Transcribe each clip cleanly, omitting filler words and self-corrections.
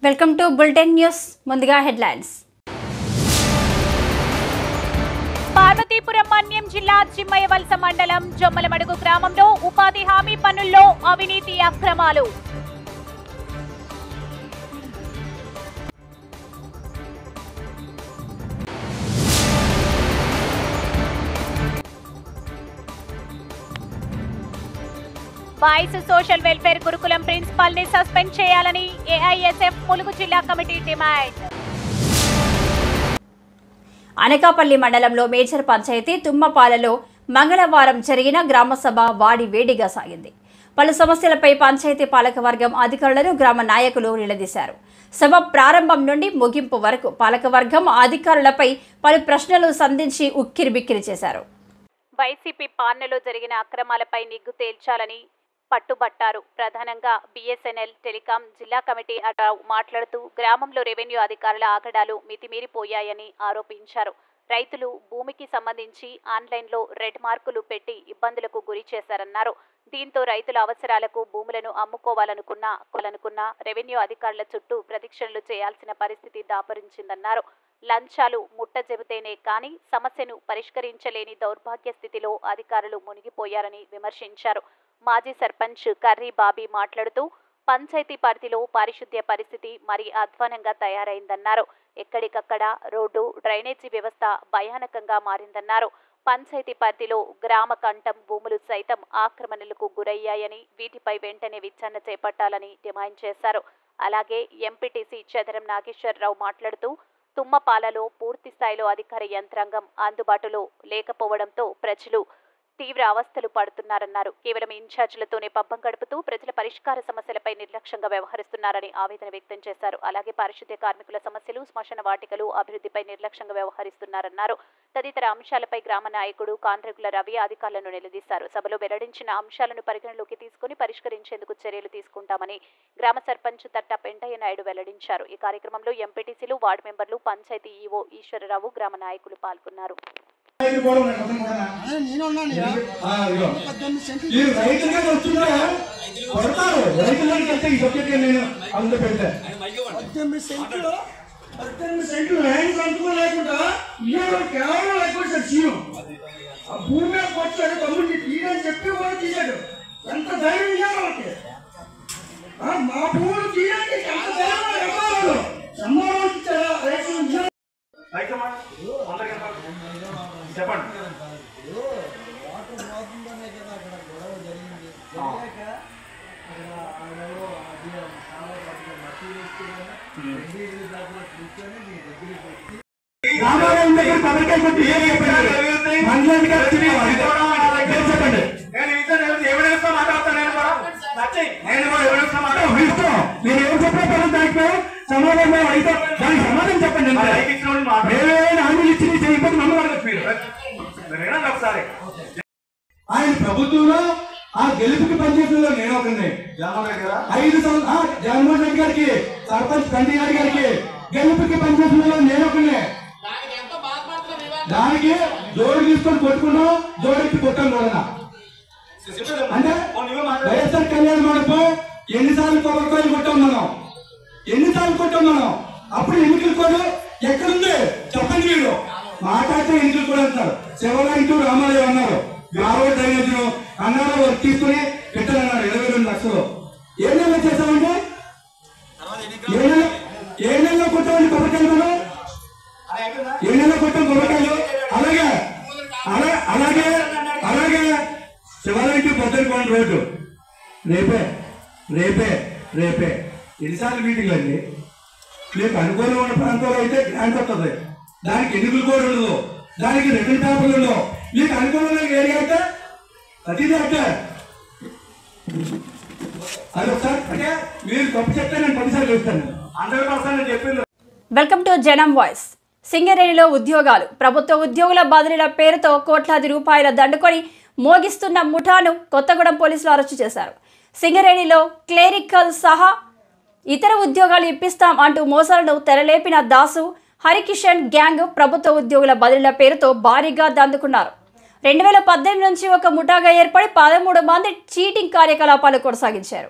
Welcome to bulletin news. ముందుగా headlines. Parvathipuram Manyam జిల్లా చిమ్మయవలస మండలం జొమ్మలమడుగు గ్రామంలో ఉపాధి హామీ పనుల్లో అవినీతి అక్రమాలు. బాయ్స్ సోషల్ వెల్ఫేర్ గురుకులం ప్రిన్సిపల్ ని సస్పెండ్ చేయాలని ఏఐఎస్ఎఫ్ ములుగు జిల్లా కమిటీ డిమాండ్. అనకాపల్లి మండలంలో మేజర్ పంచాయతీ తుమ్మపాలలో మంగళవారం జరిగిన గ్రామసభ వాడి వేడిగా సాగింది. పలు సమస్యలపై పంచాయతీ పాలకవర్గం అధికారులను గ్రామ నాయకులు నిలదీశారు. సభ ప్రారంభం నుండి ముగింపు వరకు పాలకవర్గం అధికారులపై పలు ప్రశ్నలు సంధించి ఉక్కిరిబిక్కిరి చేశారు. వైసీపీ పాలనలో జరిగిన అక్రమాలపై నిగ్గు తేల్చాలని పట్టుబట్టారు. ప్రధానంగా బిఎస్ఎన్ఎల్ టెలికాం జిల్లా కమిటీ అటావు మాట్లాడుతూ గ్రామంలో రెవెన్యూ అధికారుల ఆగడాలు మితిమీరిపోయాయని ఆరోపించారు. రైతులు భూమికి సంబంధించి ఆన్లైన్లో రెడ్ మార్కులు పెట్టి ఇబ్బందులకు గురి చేశారన్నారు. దీంతో రైతుల అవసరాలకు భూములను అమ్ముకోవాలనుకున్న రెవెన్యూ అధికారుల చుట్టూ ప్రదక్షిణలు చేయాల్సిన పరిస్థితి దాపరించిందన్నారు. లంచాలు ముట్ట చెబితేనే కానీ సమస్యను పరిష్కరించలేని దౌర్భాగ్య స్థితిలో అధికారులు మునిగిపోయారని విమర్శించారు. మాజీ సర్పంచ్ కర్రీ బాబీ మాట్లాడుతూ పంచాయతీ పరిధిలో పారిశుద్ధ్య పరిస్థితి మరీ అధ్వానంగా తయారైందన్నారు. ఎక్కడికక్కడ రోడ్డు డ్రైనేజీ వ్యవస్థ భయానకంగా మారిందన్నారు. పంచాయతీ పరిధిలో గ్రామ కంఠం భూములు సైతం ఆక్రమణలకు గురయ్యాయని వీటిపై వెంటనే విచారణ చేపట్టాలని డిమాండ్ చేశారు. అలాగే ఎంపీటీసీ చదరం నాగేశ్వరరావు మాట్లాడుతూ తుమ్మపాలలో పూర్తి స్థాయిలో అధికార యంత్రాంగం అందుబాటులో లేకపోవడంతో ప్రజలు తీవ్ర అవస్థలు పడుతున్నారన్నారు. కేవలం ఇన్ఛార్జీలతోనే పబ్బం గడుపుతూ ప్రజల పరిష్కార సమస్యలపై నిర్లక్ష్యంగా వ్యవహరిస్తున్నారని ఆవేదన వ్యక్తం చేశారు. అలాగే పారిశుద్ధ్య కార్మికుల సమస్యలు, శ్మశాన వాటికలు అభివృద్ధిపై నిర్లక్ష్యంగా వ్యవహరిస్తున్నారన్నారు. తదితర అంశాలపై గ్రామ నాయకుడు కాండ్రెగుల రవి అధికారులను నిలదీశారు. సభలో వెల్లడించిన అంశాలను పరిగణలోకి తీసుకుని పరిష్కరించేందుకు చర్యలు తీసుకుంటామని గ్రామ సర్పంచ్ తట్ట పెంటయ్య నాయుడు వెల్లడించారు. ఈ కార్యక్రమంలో ఎంపీటీసీలు, వార్డు మెంబర్లు, పంచాయతీ ఈవో ఈశ్వరరావు, గ్రామ నాయకులు పాల్గొన్నారు. భూమి వచ్చాడు తమ్ముడిని తీయని చెప్పి కూడా తీశాడు. ఎంత ధైర్యం ఇయ్యాలి వాళ్ళకి? మా భూములు తీయడానికి ఎంత ధైర్యం చెప్పండి. నేనేం చెప్పిన దాంట్లో సమాధానం అయితే దానికి సమాధానం చెప్పండి. హామీలు ఇచ్చి చేయకపోతే మమ్మల్ని అడగచ్చు మీరు. ఒకసారి ఆయన ప్రభుత్వంలో ఆ గెలుపుకి పనిచేస్తుందో నేను ఒకరిని 5 సంవత్సరాలు జగన్మోహన్ రెడ్డి గారికి, సర్పంచ్ కంటిగారి గారికి గెలుపుకి పనిచేస్తుందో నేను ఒకరిని. దానికి జోడు తీసుకొని కొట్టుకున్నాం, జోడెత్తి కొట్టాం కూడా. అంటే వైఎస్ఆర్ కళ్యాణ మండపం ఎన్నిసార్లు కొబ్బరికాయలు కొట్టాం మనం, ఎన్నిసార్లు కొట్టాం మనం. అప్పుడు ఎన్నికలు కూడా ఎక్కడుంది చెప్పండి. మీరు మాట్లాడితే ఎన్నికలు కూడా అంటారు. శివరాయితో రామాలయం అన్నారు, యావో డ్రైనేజ్ అన్నారు, వర్క్ తీసుకుని పెట్టాలన్నారు 22 లక్షలు. ఏ నెలలో చేసామంటే ఏ నెలలో కొట్టామండి కొబ్బరికాయలు మనం? ఏ నెలలో కొట్టాం కొబ్బరికాయలు? అలాగే అలాగే అలాగే శివాలయంకి పొద్దున రోడ్డు రేపే రేపే రేపే ఎన్నిసార్లు మీటింగ్లు అండి. మీకు అనుకూలం ఉన్న ప్రాంతంలో అయితే గ్రాంట్ వస్తుంది, దానికి ఎన్నికలు కూడా ఉండదు, దానికి రిటర్న్ పేపర్లు ఉండవు. మీకు అనుకూలంగా ఏరియా అయితే అతిథి అంటే అది ఒకసారి అంటే మీరు తప్పు చెప్తే నేను 10 సార్లు చెప్తాను. 100% చెప్పింది. వెల్కమ్ టు జనం వాయిస్. సింగరేణిలో ఉద్యోగాలు, ప్రభుత్వ ఉద్యోగుల బదిలీల పేరుతో కోట్లాది రూపాయల దండుకొని మోగిస్తున్న ముఠాను కొత్తగూడెం పోలీసులు అరెస్టు చేశారు. సింగరేణిలో క్లెరికల్ సహా ఇతర ఉద్యోగాలు ఇప్పిస్తాం అంటూ మోసాలను తెరలేపిన దాసు, హరికిషన్ గ్యాంగ్ ప్రభుత్వ ఉద్యోగుల బదిలీల పేరుతో భారీగా దందుకున్నారు. 2018 నుంచి ఒక ముఠాగా ఏర్పడి 13 మంది చీటింగ్ కార్యకలాపాలు కొనసాగించారు.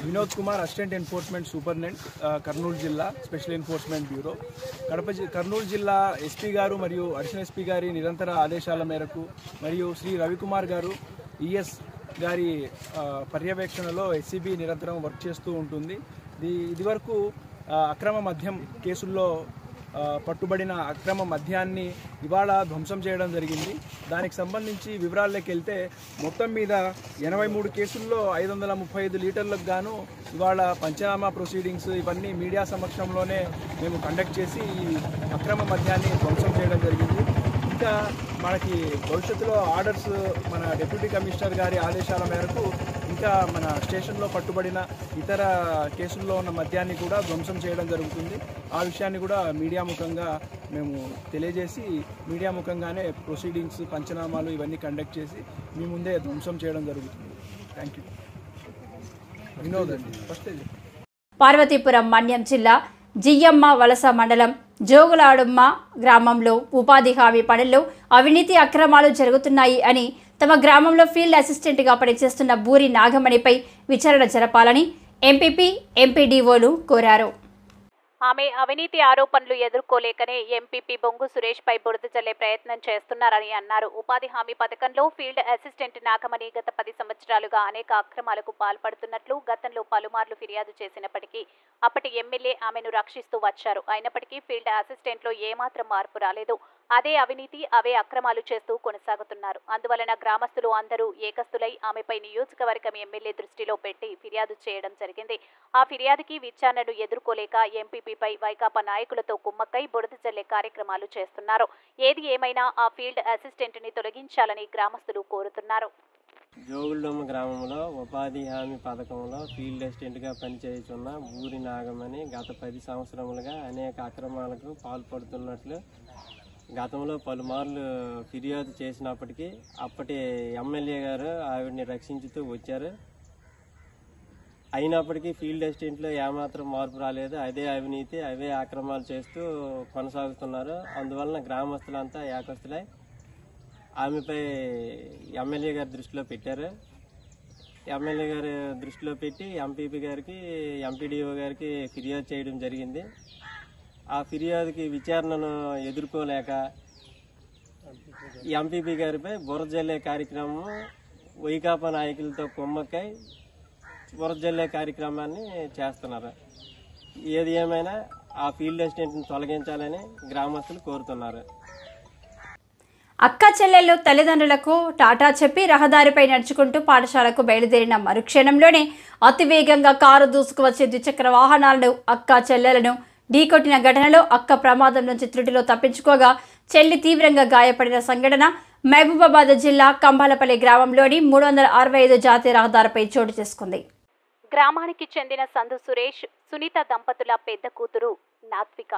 Vinod Kumar, assistant enforcement superintendent, Kurnool జిల్లా స్పెషల్ ఎన్ఫోర్స్మెంట్ బ్యూరో. కర్నూలు జిల్లా ఎస్పీ గారు మరియు అడిషనల్ ఎస్పీ గారి నిరంతర ఆదేశాల మేరకు మరియు శ్రీ రవికుమార్ గారు ఈఎస్ గారి పర్యవేక్షణలో ఎస్సీబీ నిరంతరం వర్క్ చేస్తూ ఉంటుంది. ఇదివరకు అక్రమ మద్యం కేసుల్లో పట్టుబడిన అక్రమ మద్యాన్ని ఇవాళ ధ్వంసం చేయడం జరిగింది. దానికి సంబంధించి వివరాల్లోకి వెళ్తే మొత్తం మీద 83 కేసుల్లో 535 లీటర్లకు గాను ఇవాళ పంచనామా ప్రొసీడింగ్స్ ఇవన్నీ మీడియా సమక్షంలోనే మేము కండక్ట్ చేసి ఈ అక్రమ మద్యాన్ని ధ్వంసం చేయడం జరిగింది. ఇంకా మనకి భవిష్యత్తులో ఆర్డర్స్ మన డిప్యూటీ కమిషనర్ గారి ఆదేశాల మేరకు ఇంకా మన స్టేషన్లో పట్టుబడిన ఇతర కేసుల్లో ఉన్న మద్యాన్ని కూడా ధ్వంసం చేయడం జరుగుతుంది. ఆ విషయాన్ని కూడా మీడియా ముఖంగా మేము తెలియజేసి మీడియా ముఖంగానే ప్రొసీడింగ్స్ పంచనామాలు ఇవన్నీ కండక్ట్ చేసి మీ ముందే ధ్వంసం చేయడం జరుగుతుంది. Thank you. వినోద్ అండి ఫస్ట్. పార్వతీపురం మన్యం జిల్లా జియ్యమ్మ వలస మండలం జోగులాడుమ్మ గ్రామంలో ఉపాధి హామీ పనుల్లో అవినీతి అక్రమాలు జరుగుతున్నాయి అని తమ గ్రామంలో ఫీల్డ్ అసిస్టెంట్గా పనిచేస్తున్న బూరి నాగమణిపై విచారణ జరపాలని ఎంపీపీ ఎంపీడీఓలు కోరారు. ఆమె అవినీతి ఆరోపణలు ఎదుర్కోలేకనే ఎంపీపీ బొంగు సురేష్ పై బురద జల్లే ప్రయత్నం చేస్తున్నారని అన్నారు. ఉపాధి హామీ పథకంలో ఫీల్డ్ అసిస్టెంట్ నాగమణి గత 10 సంవత్సరాలుగా అనేక అక్రమాలకు పాల్పడుతున్నట్లు గతంలో పలుమార్లు ఫిర్యాదు చేసినప్పటికీ అప్పటి ఎమ్మెల్యే ఆమెను రక్షిస్తూ వచ్చారు. అయినప్పటికీ ఫీల్డ్ అసిస్టెంట్లో ఏమాత్రం మార్పు రాలేదు. అదే అవినీతి, అవే అక్రమాలు చేస్తూ కొనసాగుతున్నారు. అందువలన గ్రామస్తులు అందరూ ఏకస్తులై ఆమెపై నియోజకవర్గం ఎమ్మెల్యే దృష్టిలో పెట్టి ఫిర్యాదు చేయడం జరిగింది. ఆ ఫిర్యాదుకి విచారణను ఎదుర్కోలేక ఎంపీపీపై వైకాపా నాయకులతో కుమ్మక్కై బురద జల్లే కార్యక్రమాలు చేస్తున్నారు. ఏది ఏమైనా ఆ ఫీల్డ్ అసిస్టెంట్ ని తొలగించాలని గ్రామస్తులు కోరుతున్నారు. జోగులమ్మ గ్రామంలో ఉపాధి హామీ పథకంలో ఫీల్డ్ అసిస్టెంట్గా పనిచేస్తున్న బూరి నాగమణి గత 10 సంవత్సరములుగా అనేక అక్రమాలకు పాల్పడుతున్నట్లు గతంలో పలుమార్లు ఫిర్యాదు చేసినప్పటికీ అప్పటి ఎమ్మెల్యే గారు ఆవిడని రక్షించుతూ వచ్చారు. అయినప్పటికీ ఫీల్డ్ అసిస్టెంట్లో ఏమాత్రం మార్పు రాలేదు. అదే అవినీతి, అవే అక్రమాలు చేస్తూ కొనసాగుతున్నారు. అందువలన గ్రామస్తులంతా ఏకస్తులై ఆమెపై ఎమ్మెల్యే గారి దృష్టిలో పెట్టారు. ఎమ్మెల్యే గారి దృష్టిలో పెట్టి ఎంపీపీ గారికి, ఎంపీడీఓ గారికి ఫిర్యాదు చేయడం జరిగింది. ఆ ఫిర్యాదుకి విచారణను ఎదుర్కోలేక ఎంపీపీ గారిపై బురద జల్లే కార్యక్రమం వైకాపా నాయకులతో కుమ్మక్కై బురద జల్లే కార్యక్రమాన్ని చేస్తున్నారు. ఏది ఏమైనా ఆ ఫీల్డ్ అసిస్టెంట్ని తొలగించాలని గ్రామస్తులు కోరుతున్నారు. అక్క చెల్లెళ్ళు తల్లిదండ్రులకు టాటా చెప్పి రహదారిపై నడుచుకుంటూ పాఠశాలకు బయలుదేరిన మరుక్షణంలోనే అతివేగంగా కారు దూసుకువచ్చే ద్విచక్ర వాహనాలను అక్క చెల్లెలను ఢీకొట్టిన ఘటనలో అక్క ప్రమాదం నుంచి త్రుటిలో తప్పించుకోగా చెల్లి తీవ్రంగా గాయపడిన సంఘటన మహబూబాబాద్ జిల్లా కంబాలపల్లి గ్రామంలోని 365 జాతీయ రహదారిపై చోటు చేసుకుంది. గ్రామానికి చెందిన సందు సురేష్, సునీత దంపతుల పెద్ద కూతురు నాత్విక,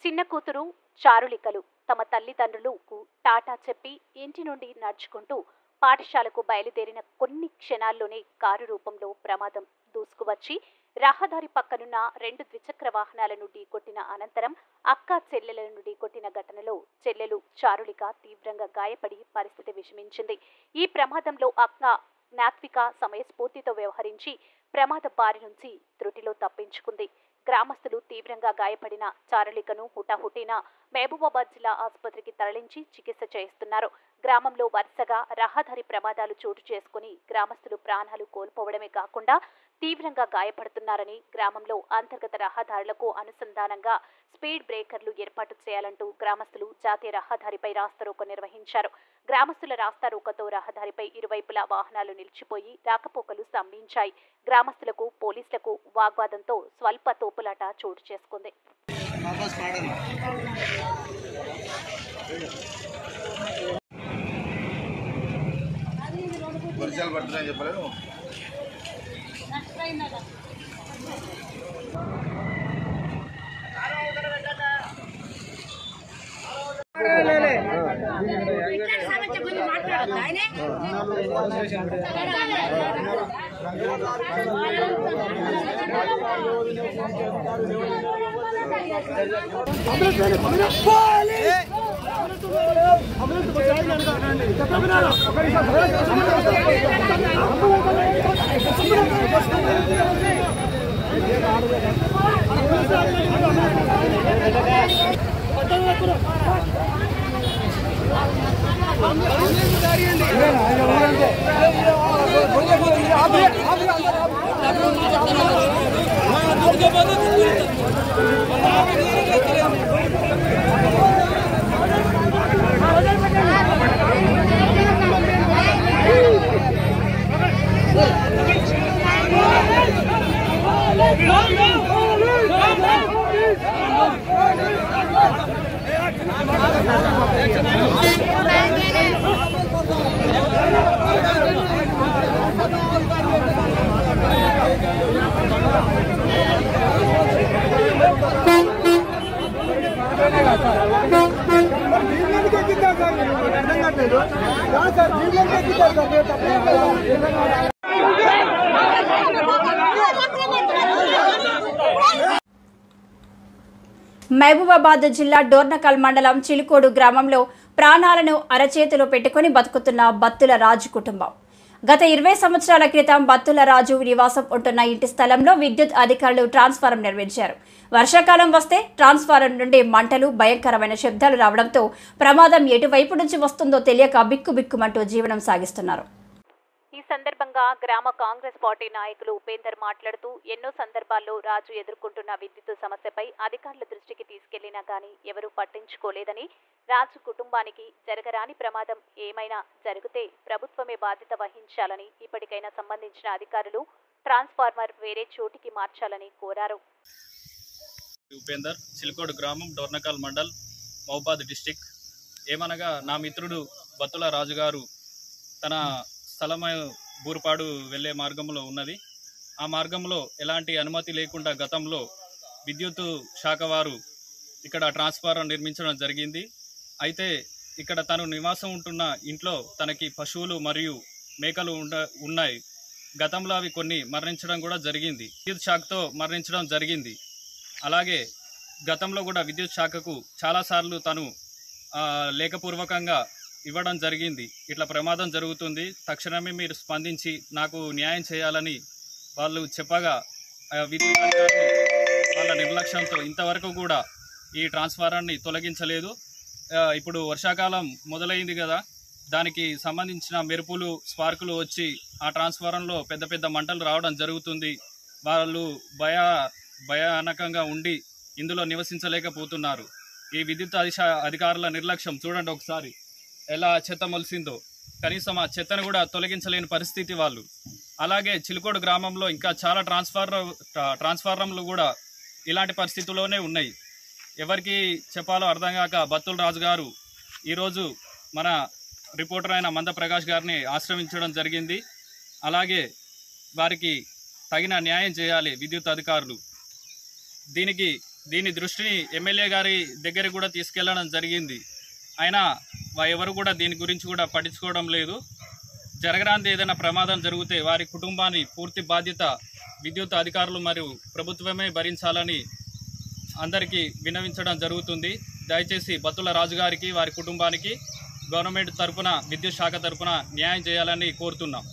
చిన్న కూతురు చారులికలు తమ తల్లిదండ్రులకు టాటా చెప్పి ఇంటి నుండి నడుచుకుంటూ పాఠశాలకు బయలుదేరిన కొన్ని క్షణాల్లోనే కారు రూపంలో ప్రమాదం దూసుకువచ్చి రహదారి పక్కనున్న 2 ద్విచక్ర వాహనాలను ఢీకొట్టిన అనంతరం అక్క చెల్లెలను ఢీకొట్టిన ఘటనలో చెల్లెలు చారులిక తీవ్రంగా గాయపడి పరిస్థితి విషమించింది. ఈ ప్రమాదంలో అక్క నాత్విక సమయస్ఫూర్తితో వ్యవహరించి ప్రమాద బారి నుంచి త్రుటిలో తప్పించుకుంది. గ్రామస్తులు తీవ్రంగా గాయపడిన చారులికను హుటాహుటిన మహబూబాబాద్ జిల్లా ఆసుపత్రికి తరలించి చికిత్స చేయిస్తున్నారు. గ్రామంలో వరుసగా రహదారి ప్రమాదాలు చోటు చేసుకుని గ్రామస్తులు ప్రాణాలు కోల్పోవడమే కాకుండా తీవ్రంగా గాయపడుతున్నారని గ్రామంలో అంతర్గత రహదారులకు అనుసంధానంగా స్పీడ్ బ్రేకర్లు ఏర్పాటు చేయాలంటూ గ్రామస్తులు జాతీయ రహదారిపై రాస్తారోకో నిర్వహించారు. గ్రామస్తుల రాస్తారోకోతో రహదారిపై ఇరువైపులా వాహనాలు నిలిచిపోయి రాకపోకలు స్తంభించాయి. గ్రామస్తులకు పోలీసులకు వాగ్వాదంతో స్వల్ప తోపులాట చోటు చేసుకుంది. పడుతున్నాయని చెప్పలేదు. మహబూబాబాద్ జిల్లా డోర్నకల్ మండలం చిలుకోడు గ్రామంలో ప్రాణాలను అరచేతిలో పెట్టుకుని బతుకుతున్న బత్తుల రాజు కుటుంబం. గత 20 సంవత్సరాల క్రితం బత్తుల రాజు నివాసం ఉంటున్న ఇంటి స్థలంలో విద్యుత్ అధికారులు ట్రాన్స్ఫారం నిర్మించారు. వర్షాకాలం వస్తే ట్రాన్స్ఫారం నుండి మంటలు, భయంకరమైన శబ్దాలు రావడంతో ప్రమాదం ఎటువైపు నుంచి వస్తుందో తెలియక బిక్కుబిక్కుమంటూ జీవనం సాగిస్తున్నారు. ఈ సందర్భంగా గ్రామ కాంగ్రెస్ పార్టీ నాయకులు ఉపేందర్ మాట్లాడుతూ ఎన్నో సందర్భాల్లో రాజు ఎదుర్కొంటున్న విద్యుత్ సమస్యపై అధికారుల దృష్టికి తీసుకెళ్లినా గానీ ఎవరూ పట్టించుకోలేదని, రాజు కుటుంబానికి జరగరాని ప్రమాదం ఏమైనా జరిగితే ప్రభుత్వమే బాధ్యత వహించాలని, ఇప్పటికైనా సంబంధించిన అధికారులు ట్రాన్స్ఫార్మర్ వేరే చోటికి మార్చాలని కోరారు. ఉపేందర్, చిలుకోడు గ్రామం, డోర్నకల్ మండల్, మహబూబాబాద్ డిస్టిక్. ఏమనగా నా మిత్రుడు బత్తుల రాజు గారు తన స్థలం బూరుపాడు వెళ్లే మార్గంలో ఉన్నది. ఆ మార్గంలో ఎలాంటి అనుమతి లేకుండా గతంలో విద్యుత్ శాఖ వారు ఇక్కడ ట్రాన్స్ఫార్మర్ నిర్మించడం జరిగింది. అయితే ఇక్కడ తను నివాసం ఉంటున్న ఇంట్లో తనకి పశువులు మరియు మేకలు ఉన్నాయి. గతంలో అవి కొన్ని మరణించడం కూడా జరిగింది. విద్యుత్ శాఖతో మరణించడం జరిగింది. అలాగే గతంలో కూడా విద్యుత్ శాఖకు చాలాసార్లు తను లేఖపూర్వకంగా ఇవ్వడం జరిగింది. ఇట్లా ప్రమాదం జరుగుతుంది, తక్షణమే మీరు స్పందించి నాకు న్యాయం చేయాలని వాళ్ళు చెప్పగా విద్యుత్ అధికారులు వాళ్ళ నిర్లక్ష్యంతో ఇంతవరకు కూడా ఈ ట్రాన్స్ఫార్మర్ని తొలగించలేదు. ఇప్పుడు వర్షాకాలం మొదలైంది కదా, దానికి సంబంధించిన మెరుపులు, స్పార్కులు వచ్చి ఆ ట్రాన్స్ఫార్మర్లో పెద్ద పెద్ద మంటలు రావడం జరుగుతుంది. వాళ్ళు భయానకంగా ఉండి ఇందులో నివసించలేకపోతున్నారు. ఈ విద్యుత్ అధికారుల నిర్లక్ష్యం చూడండి ఒకసారి ఎలా చెత్త మొలిసిందో. కనీసం ఆ చెత్తను కూడా తొలగించలేని పరిస్థితి వాళ్ళు. అలాగే చిలుకోడు గ్రామంలో ఇంకా చాలా ట్రాన్స్ఫార్మర్లు కూడా ఇలాంటి పరిస్థితుల్లోనే ఉన్నాయి. ఎవరికి చెప్పాలో అర్థం కాక బత్తుల రాజు గారు ఈరోజు మన రిపోర్టర్ అయిన మంద ప్రకాష్ గారిని ఆశ్రయించడం జరిగింది. అలాగే వారికి తగిన న్యాయం చేయాలి విద్యుత్ అధికారులు. దీని దృష్టిని ఎమ్మెల్యే గారి దగ్గర కూడా తీసుకెళ్లడం జరిగింది. అయినా ఎవరు కూడా దీని గురించి కూడా పట్టించుకోవడం లేదు. జరగరాంది ఏదైనా ప్రమాదం జరిగితే వారి కుటుంబాన్ని పూర్తి బాధ్యత విద్యుత్ అధికారులు మరియు ప్రభుత్వమే భరించాలని అందరికీ విన్నవించడం జరుగుతుంది. దయచేసి బత్తుల రాజు గారికి, వారి కుటుంబానికి గవర్నమెంట్ తరఫున, విద్యుత్ శాఖ తరఫున న్యాయం చేయాలని కోరుతున్నాం.